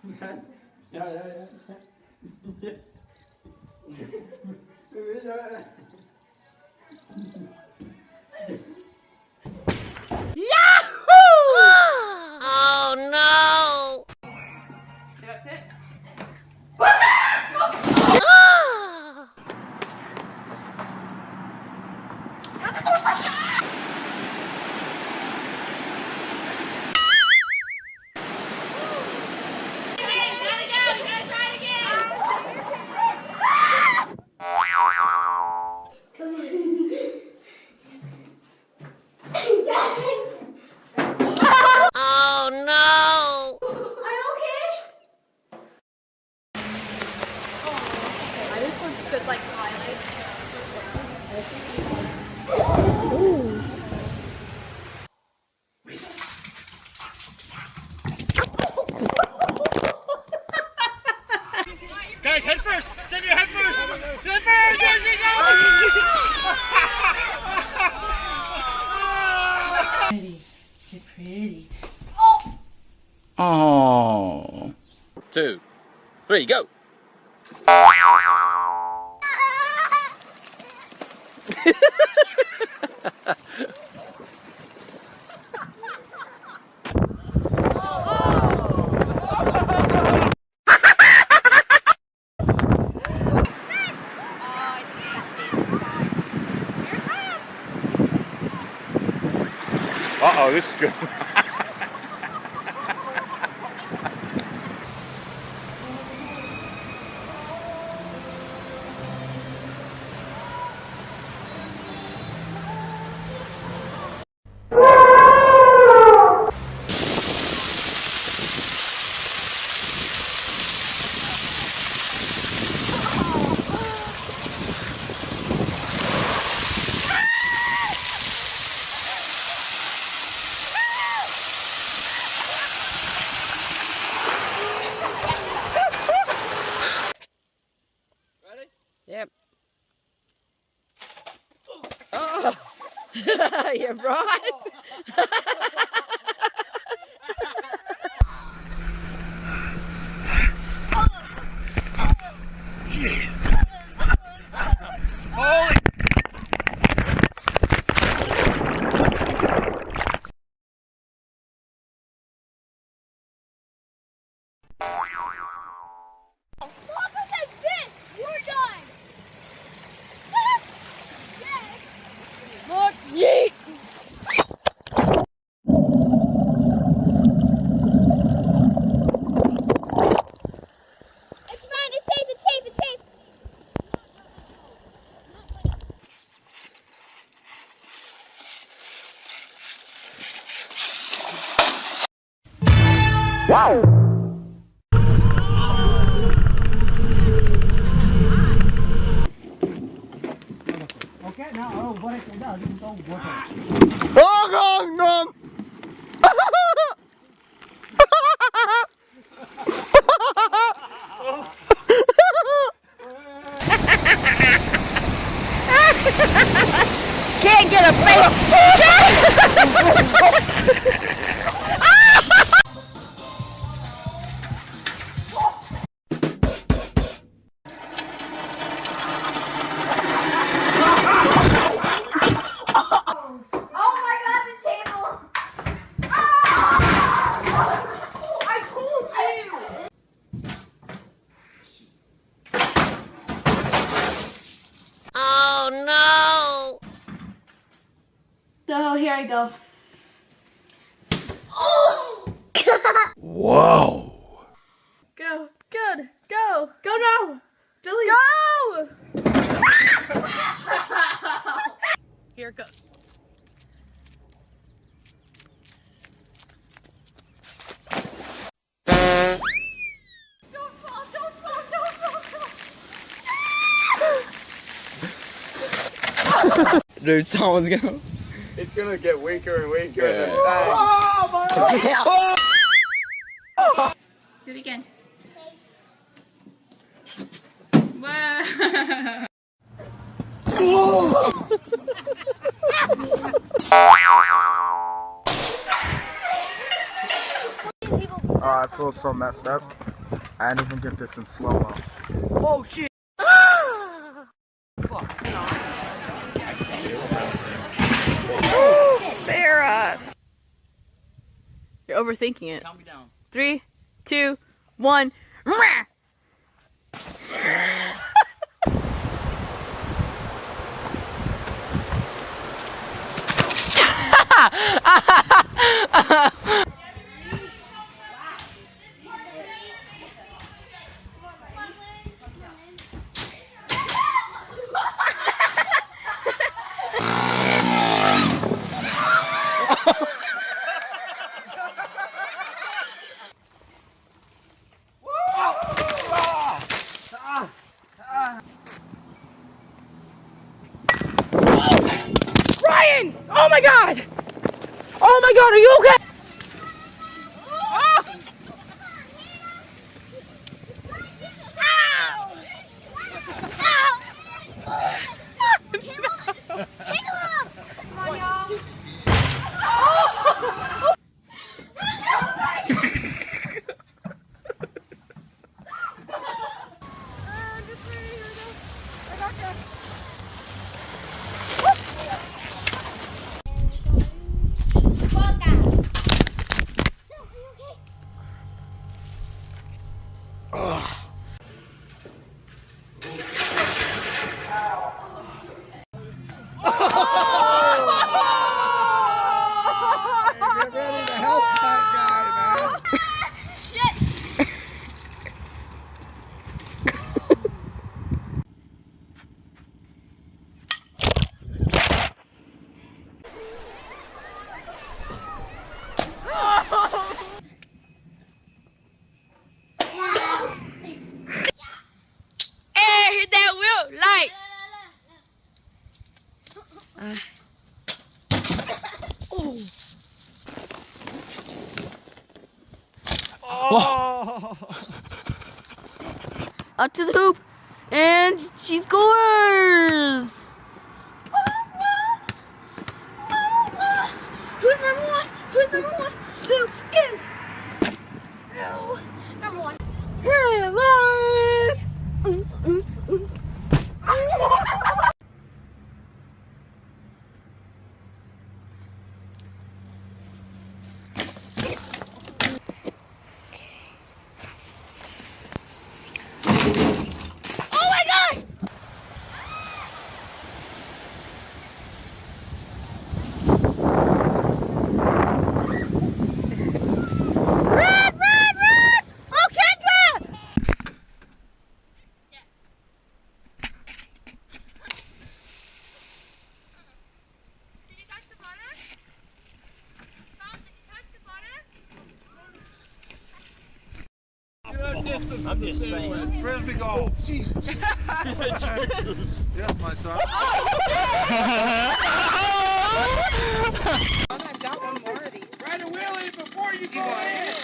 Ja, ja, ja. Oh no! That's it. Oh no! This one's good, like highlights. Guys, head first! Send your head first! Head first! There she goes! Pretty, so pretty. Oh. 2, 3, go. Uh-oh, this is good. Yep. Oh, you're right. Jeez. Holy. Look, yeet. It's fine, it's safe, it's safe, it's safe. Oh, gone, gone. Can't get a face. Oh no! So here I go. Whoa. Go. Good. Go. Go now. Billy. Go! Here it goes. Don't fall, don't fall, don't fall. Dude, someone's gonna. It's gonna get weaker and weaker. Yeah. Do it again. Wow. People I feel so messed up. I didn't even get this in slow-mo. Oh shit! Sarah! You're overthinking it. Count me down. 3, 2, 1. Ryan! Oh my god! Oh my god, are you okay? Up to the hoop, and she scores! Who's number one? Who's number one? Who is? Oh, number one. I'm just saying. Frisbee golf. Jesus. Yes, my son. I've got one more of these. Try to wheel it before you go in.